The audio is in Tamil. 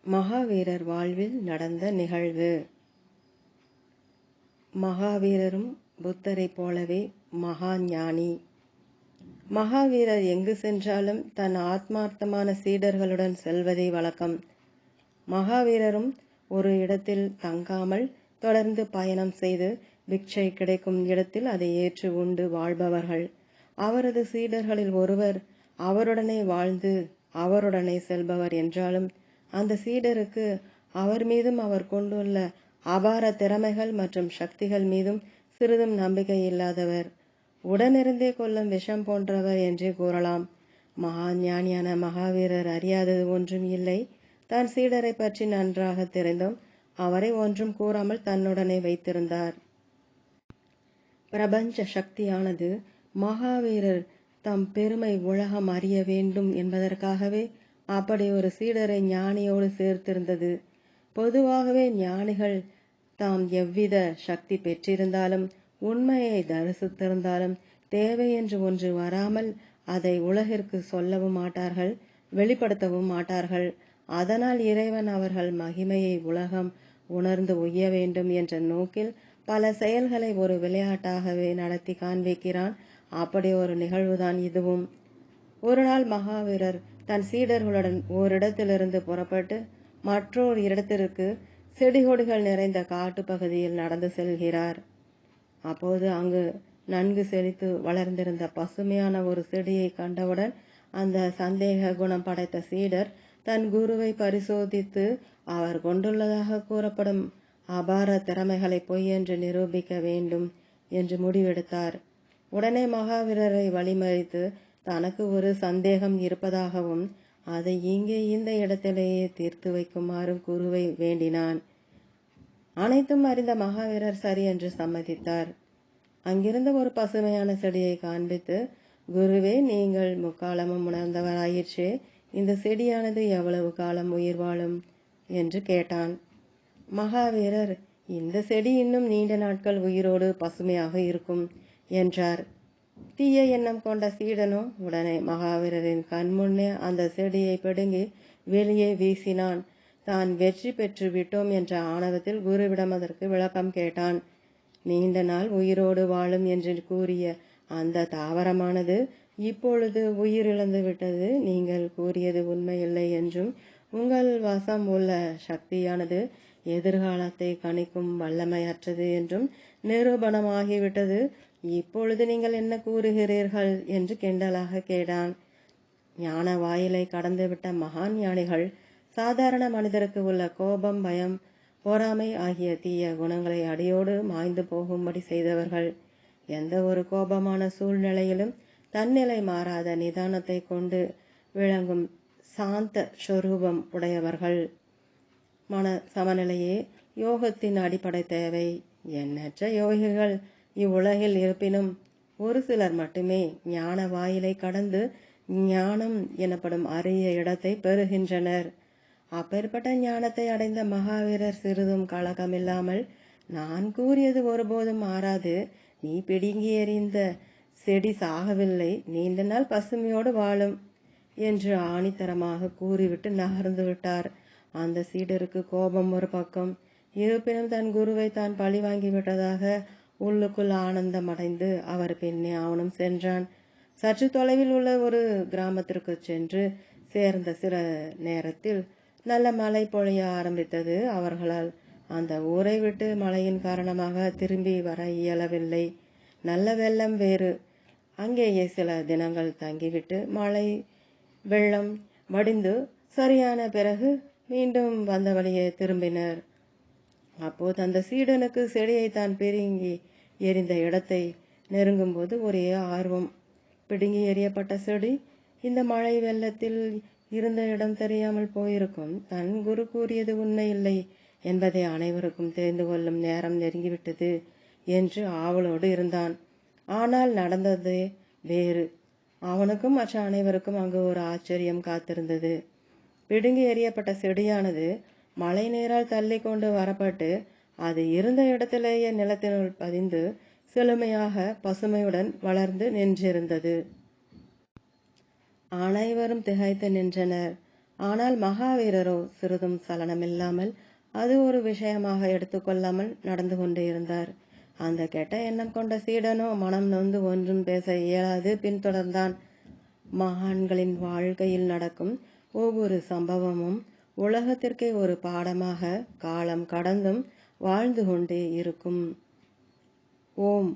மகாவீரர் வாழ்வில் நடந்த நிகழ்வு. மகாவீரரும் புத்தரைப் போலவே மகா ஞானி. மகாவீரர் எங்கு சென்றாலும் தன் ஆத்மார்த்தமான சீடர்களுடன் செல்வதே வழக்கம். மகாவீரரும் ஒரு இடத்தில் தங்காமல் தொடர்ந்து பயணம் செய்து பிக்ஷை கிடைக்கும் இடத்தில் அதை ஏற்று உண்டு வாழ்பவர்கள். அவரது சீடர்களில் ஒருவர் அவருடனே வாழ்ந்து அவருடனே செல்பவர் என்றாலும் அந்த சீடருக்கு அவர் மீதும் அவர் கொண்டுள்ள அபார திறமைகள் மற்றும் சக்திகள் மீதும் சிறிதும் நம்பிக்கை இல்லாதவர். உடனிருந்தே கொல்லும் விஷம் போன்றவர் என்றே கூறலாம். மகா ஞானியான மகாவீரர் அறியாதது ஒன்றும் இல்லை. தான் சீடரை பற்றி நன்றாக தெரிந்தும் அவரை ஒன்றும் கூறாமல் தன்னுடனே வைத்திருந்தார். பிரபஞ்ச சக்தியானது மகாவீரர் தம் பெருமை உலகம் அறிய வேண்டும் என்பதற்காகவே அப்படி ஒரு சீடரை ஞானியோடு சேர்த்திருந்தது. பொதுவாகவே ஞானிகள் தாம் எவ்வித சக்தி பெற்றிருந்தாலும் உண்மையை தரிசித்திருந்தாலும் தேவை என்று ஒன்று வராமல் அதை உலகிற்கு சொல்லவும் மாட்டார்கள், வெளிப்படுத்தவும் மாட்டார்கள். அதனால் இறைவன் அவர்கள் மகிமையை உலகம் உணர்ந்து உய்ய வேண்டும் என்ற நோக்கில் பல செயல்களை ஒரு விளையாட்டாகவே நடத்தி காண்பிக்கிறான். அப்படி ஒரு நிகழ்வுதான் இதுவும். ஒரு நாள் மகாவீரர் தன் சீடர்களுடன் ஓரிடத்திலிருந்து புறப்பட்டு மற்றொரு இடத்திற்கு செடிகொடிகள் நிறைந்த காட்டு பகுதியில் நடந்து செல்கிறார். அப்போது அங்கு நன்கு செழித்து வளர்ந்திருந்த பசுமையான ஒரு செடியை கண்டவுடன் அந்த சந்தேக குணம் படைத்த சீடர் தன் குருவை பரிசோதித்து அவர் கொண்டுள்ளதாக கூறப்படும் அபார திறமைகளை பொய் என்று நிரூபிக்க வேண்டும் என்று முடிவெடுத்தார். உடனே மகாவீரரை வழிமறித்து தனக்கு ஒரு சந்தேகம் இருப்பதாகவும் அதை இங்கே இந்த இடத்திலேயே தீர்த்து வைக்குமாறு குருவை வேண்டினான். அனைத்தும் அறிந்த மகாவீரர் சரி என்று சம்மதித்தார். அங்கிருந்த ஒரு பசுமையான செடியை காண்பித்து, குருவே, நீங்கள் முக்காலமும் உணர்ந்தவராயிற்றே, இந்த செடியானது எவ்வளவு காலம் உயிர் வாழும் என்று கேட்டான். மகாவீரர், இந்த செடி இன்னும் நீண்ட நாட்கள் உயிரோடு பசுமையாக இருக்கும் என்றார். தீய எண்ணம் கொண்ட சீடனோ உடனே மகாவீரரின் கண்முன்னே அந்த செடியை பிடுங்கி வெளியே வீசினான். தான் வெற்றி பெற்று விட்டோம் என்ற ஆணவத்தில் குருவிடம் அதற்கு விளக்கம் கேட்டான். நீண்ட நாள் உயிரோடு வாழும் என்று கூறிய அந்த தாவரமானது இப்பொழுது உயிரிழந்து விட்டது. நீங்கள் கூறியது உண்மையில்லை என்றும் உங்கள் வசம் உள்ள சக்தியானது எதிர்காலத்தை கணிக்கும் வல்லமையற்றது என்றும் நிரூபணமாகிவிட்டது. இப்பொழுது நீங்கள் என்ன கூறுகிறீர்கள் என்று கிண்டலாக கேட்டான். ஞான வாயிலை கடந்துவிட்ட மகான் ஞானிகள் சாதாரண மனிதருக்கு உள்ள கோபம், பயம், பொறாமை ஆகிய தீய குணங்களை அடியோடு மாய்ந்து போகும்படி செய்தவர்கள். எந்த ஒரு கோபமான சூழ்நிலையிலும் தன்னிலை மாறாத நிதானத்தை கொண்டு விளங்கும் சாந்த ஸ்வரூபம் உடையவர்கள். மன சமநிலையே யோகத்தின் அடிப்படை தேவை. எண்ணற்ற யோகிகள் இவ்வுலகில் இருப்பினும் ஒரு சிலர் மட்டுமே ஞான வாயிலை கடந்து ஞானம் எனப்படும் அரிய இடத்தை பெறுகின்றனர். அப்பேற்பட்ட ஞானத்தை அடைந்த மகாவீரர் சிறிதும் கலக்கமில்லாமல், நான் கூறியது ஒருபோதும் மாறாது. நீ பிடுங்கி எறிந்த செடி சாகவில்லை, நீண்ட நாள் பசுமையோடு வாழும் என்று ஆணித்தரமாக கூறிவிட்டு நகர்ந்து விட்டார். அந்த சீடருக்கு கோபம் ஒரு பக்கம், இருப்பினும் தன் குருவை தான் பழி வாங்கி விட்டதாக உள்ளுக்குள் ஆனந்தம் அடைந்து அவர் பின்னே அவனும் சென்றான். சற்று தொலைவில் உள்ள ஒரு கிராமத்திற்கு சென்று சேர்ந்த சில நேரத்தில் நல்ல மழை பொழிய ஆரம்பித்தது. அவர்களால் அந்த ஊரை விட்டு மழையின் காரணமாக திரும்பி வர இயலவில்லை. நல்ல வெள்ளம் வேறு. அங்கேயே சில தினங்கள் தங்கிவிட்டு மழை வெள்ளம் வடிந்து சரியான பிறகு மீண்டும் வந்த வழியே திரும்பினர். அப்போது அந்த சீடனுக்கு செடியை தான் பிடுங்கி எறிந்த இடத்தை நெருங்கும் போது ஒரே ஆர்வம். பிடுங்கி எறியப்பட்ட செடி இந்த மழை வெள்ளத்தில் இருந்த இடம் தெரியாமல் போயிருக்கும். தன் குரு கூறியது உண்மை இல்லை என்பதை அனைவருக்கும் தெரிந்து கொள்ளும் நேரம் நெருங்கிவிட்டது என்று ஆவலோடு இருந்தான். ஆனால் நடந்ததே வேறு. அவனுக்கும் மற்ற அனைவருக்கும் அங்கு ஒரு ஆச்சரியம் காத்திருந்தது. பிடுங்கி எறியப்பட்ட செடியானது மழை நீரால் தள்ளி கொண்டு வரப்பட்டு அது இருந்த இடத்திலேயே நிலத்தினுள் பதிந்து செழுமையாக பசுமையுடன் வளர்ந்து நின்றிருந்தது. அனைவரும் திகைத்து நின்றனர். ஆனால் மகாவீரரோ சிறிதும் சலனமில்லாமல் அது ஒரு விஷயமாக எடுத்துக்கொள்ளாமல் நடந்து கொண்டே இருந்தார். அந்த கெட்ட எண்ணம் கொண்ட சீடனோ மனம் நொந்து ஒன்றும் பேச இயலாது பின்தொடர்ந்தான். மகான்களின் வாழ்க்கையில் நடக்கும் ஒவ்வொரு சம்பவமும் உலகத்திற்கே ஒரு பாடமாக காலம் கடந்தும் வாழ்ந்து கொண்டே இருக்கும். ஓம்